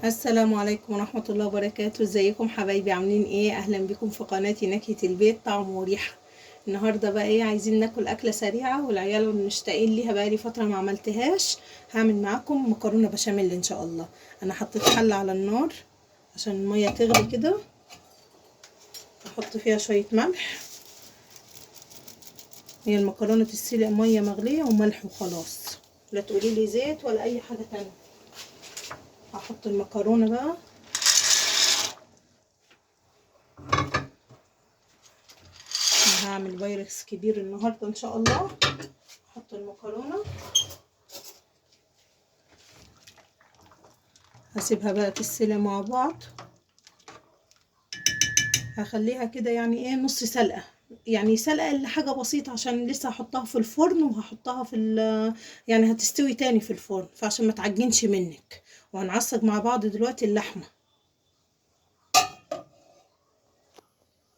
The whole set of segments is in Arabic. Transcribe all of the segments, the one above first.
السلام عليكم ورحمة الله وبركاته. ازيكم حبايبي؟ عاملين ايه؟ اهلا بكم في قناتي نكهة البيت طعم وريحة. النهاردة بقى ايه، عايزين ناكل اكلة سريعة والعيال مشتاقين ليها، بقى لي فترة ما عملتهاش. هعمل معاكم مكرونة بشاميل ان شاء الله. انا حطيت حلة على النار عشان المية تغلي كده، احط فيها شوية ملح. هي المكرونة تتسلق مية مغلية وملح وخلاص، لا تقولي لي زيت ولا اي حاجة تانية. هحط المكرونة بقى. هعمل بايركس كبير النهارده ان شاء الله. احط المكرونه، هسيبها بقى تتسلق مع بعض. هخليها كده يعني ايه، نص سلقه، يعني سلقه الا حاجه بسيطه، عشان لسه هحطها في الفرن وهحطها في يعني هتستوي تاني في الفرن، فعشان ما تعجنش منك. وهنعصج مع بعض دلوقتي اللحمه،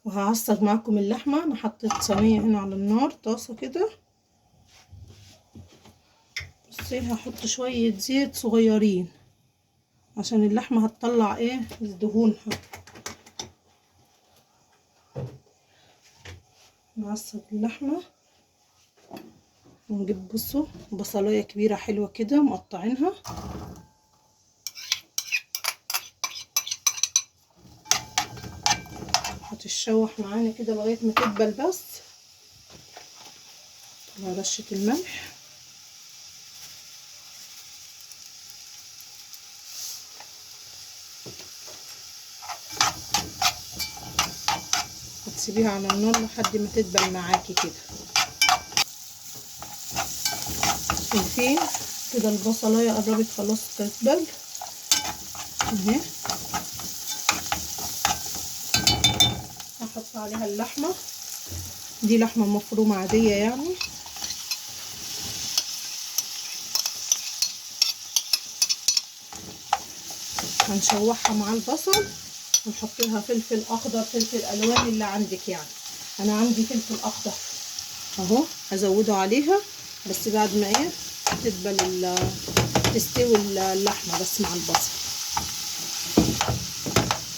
وهعصج معاكم اللحمه. انا حطيت صينيه هنا على النار، طاسه كده. بصي، هحط شويه زيت صغيرين عشان اللحمه هتطلع ايه دهونها. نعصج اللحمه ونجيب، بصوا، بصلايه كبيره حلوه كده مقطعينها. هتتشوح معانا كده لغايه ما تدبل بس، مع رشه الملح. هتسيبيها على النار لحد ما تدبل معاكي كده. شايفين كده البصلايه قربت خلاص تدبل اهي. هحط عليها اللحمه، دي لحمه مفرومه عاديه يعني. هنشوحها مع البصل، ونحط لها فلفل اخضر، فلفل الوان اللي عندك يعني. انا عندي فلفل اخضر اهو، هزوده عليها بس بعد ما ايه تدبل تستوي اللحمه بس مع البصل.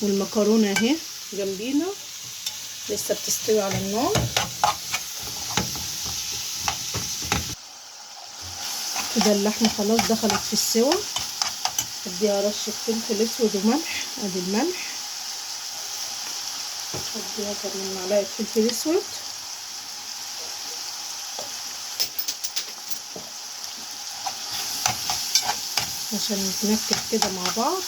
والمكرونه اهي جنبينا لسه بتستوي على النار. كده اللحمه خلاص دخلت في السوا. اديها رشه فلفل اسود وملح، ادي الملح. اديها كمان معلقه فلفل اسود. عشان نتنكر كده مع بعض.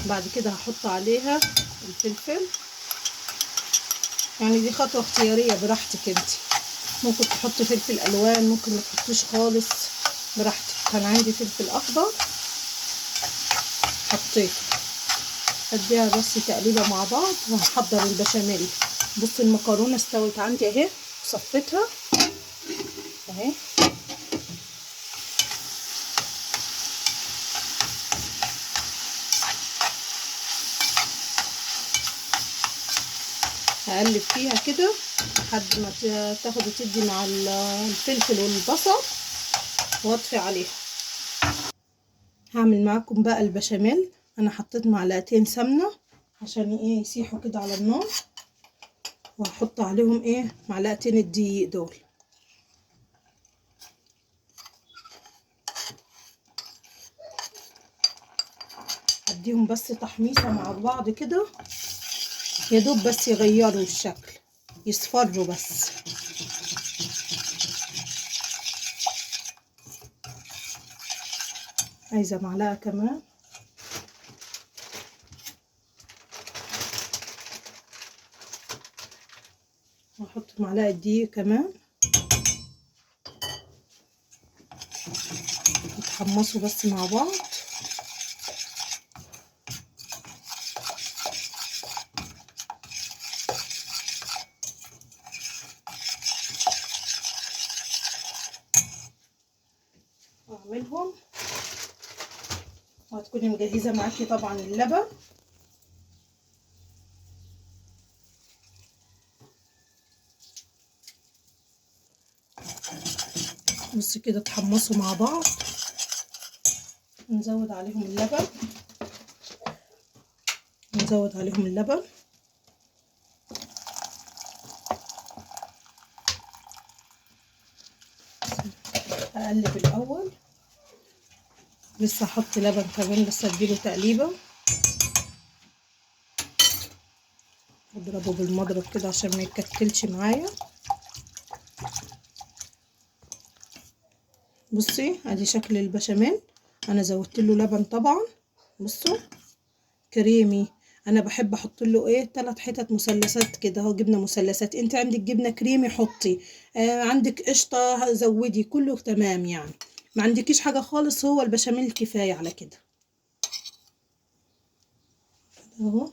بعد كده هحط عليها الفلفل، يعني دي خطوه اختياريه براحتك انت. ممكن تحطي فلفل الوان، ممكن ما تحطيش خالص، براحتك. كان عندي فلفل اخضر حطيته. اديها بس تقليبه مع بعض وهحضر البشاميل. بص المكرونه استوت عندي اهي، صفيتها اهي. هقلب فيها كده لحد ما تاخد وتدي مع الفلفل والبصل، واطفي عليها. هعمل معاكم بقى البشاميل. انا حطيت معلقتين سمنه عشان ايه يسيحوا كده على النار، وهحط عليهم ايه معلقتين الدقيق دول. اديهم بس تحميصه مع بعض كده، يا دوب بس يغيروا الشكل، يصفروا بس. عايزه معلقه كمان. هحط معلقه دقيق كمان. يتحمصوا بس مع بعض. واعملهم، وهتكوني مجهزه معاكي طبعا اللبن. بصي كده اتحمصوا مع بعض. نزود عليهم اللبن، نزود عليهم اللبن. هقلب الاول، لسه هحط لبن كمان، لسه اديله تقليبه. اضربه بالمضرب كده عشان ما يتكتلش معايا. بصي ادي شكل البشاميل، انا زودت له لبن طبعا. بصوا كريمي. انا بحب احط له ايه 3 حتت مثلثات كده اهو، جبنه مثلثات. انت عندك جبنه كريمي حطي، عندك قشطه زودي، كله تمام يعني. ما عندكيش حاجه خالص، هو البشاميل كفايه على كده اهو.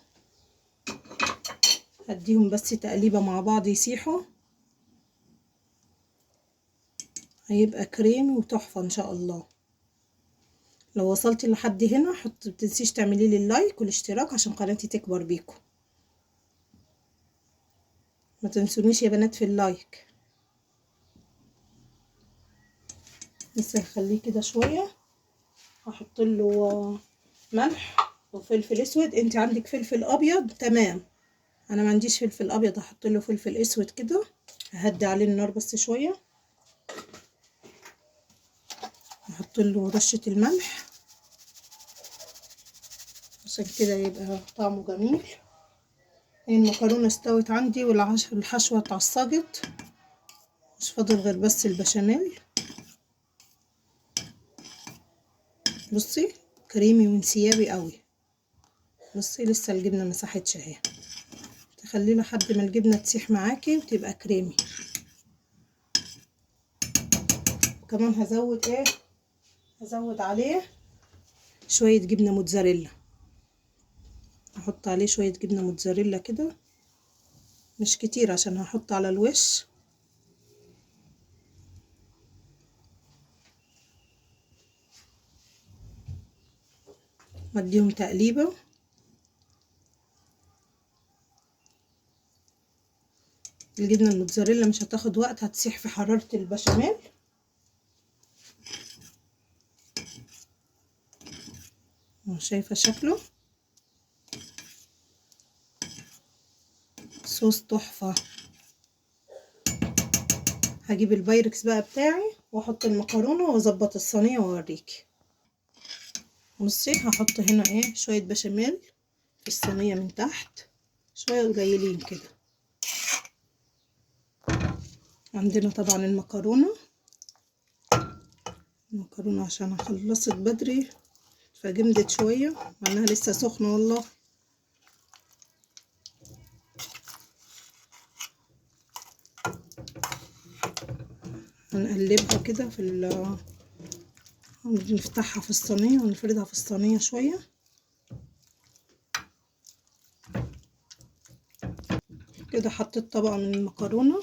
هديهم بس تقليبه مع بعض يسيحوا، هيبقى كريمي وتحفه ان شاء الله. لو وصلتي لحد هنا متنسيش تعملي لي اللايك والاشتراك عشان قناتي تكبر بيكم. ما تنسونيش يا بنات في اللايك. لسه هخليه كده شويه، هحط له ملح وفلفل اسود. انت عندك فلفل ابيض تمام، انا ما عنديش فلفل ابيض، هحط له فلفل اسود كده. ههدي عليه النار بس شويه، هحط له رشه الملح عشان كده يبقى طعمه جميل. المكرونه استوت عندي والحشوه اتعصجت، مش فاضل غير بس البشاميل. بصي كريمي وانسيابي قوي. بصي لسه الجبنه مسحتش اهي، تخليه لحد ما الجبنه تسيح معاكي وتبقى كريمي. وكمان هزود ايه، هزود عليه شويه جبنه موتزاريلا. هحط عليه شويه جبنه موتزاريلا كده، مش كتير عشان هحط على الوش. واديهم تقليبه. الجبنه الموتزاريلا مش هتاخد وقت، هتسيح في حراره البشاميل. شايفه شكله صوص تحفه. هجيب البايركس بقى بتاعي واحط المكرونه واظبط الصينيه واوريكي. بصي هحط هنا ايه شويه بشاميل في الصينيه من تحت، شويه قليلين كده. عندنا طبعا المكرونه عشان خلصت بدري فجمدت شويه، مع انها لسه سخنه والله. هنقلبها كده نفتحها في الصينيه ونفردها في الصينيه شويه كده. حطيت طبق من المكرونه،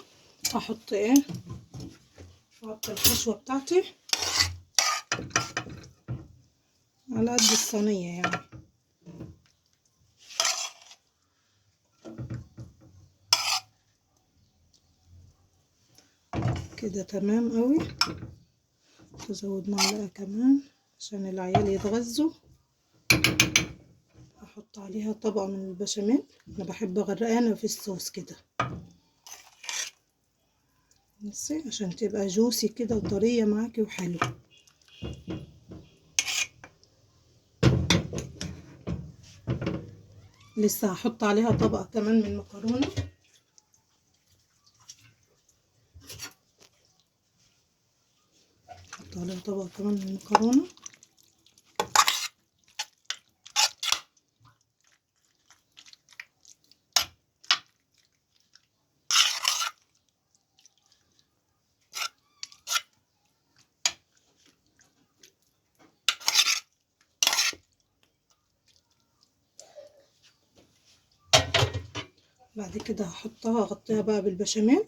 هحط ايه، هحط الحشوه بتاعتي على قد الصينيه يعني. كده تمام قوي. ازود معلقه كمان عشان العيال يتغذوا. هحط عليها طبقه من البشاميل، انا بحب غرقانه في الصوص كده بس عشان تبقى جوسي كده وطريه معاكي وحلو. لسه هحط عليها طبقه كمان من المكرونه. هحط عليها طبقه كمان من المكرونه. بعد كده هحطها اغطيها بقى بالبشاميل.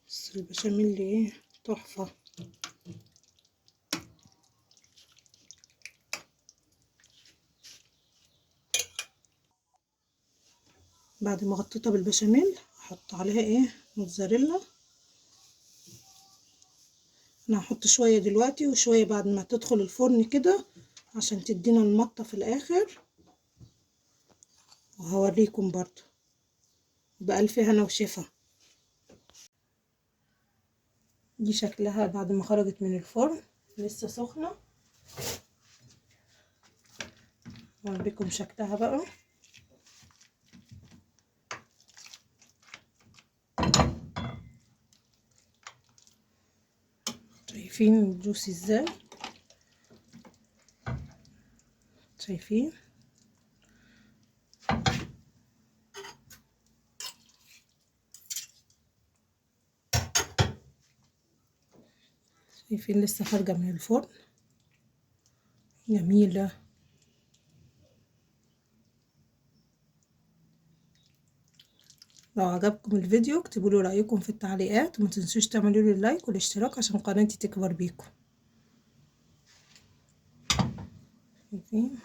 بس البشاميل ايه تحفه. بعد ما غطيتها بالبشاميل هحط عليها ايه موتزاريلا. انا هحط شوية دلوقتي وشوية بعد ما تدخل الفرن كده عشان تدينا المطة في الاخر، وهوريكم برضو بألف هنا وشفا. دي شكلها بعد ما خرجت من الفرن، لسه سخنة. هوريكم شكلها بقى. شايفين الجوس ازاي؟ شايفين؟ شايفين لسه خارجة من الفرن، جميلة. لو عجبكم الفيديو اكتبولي رأيكم في التعليقات، وما تنسوش تعملوا لي لايك والاشتراك عشان قناتي تكبر بيكم. شايفين؟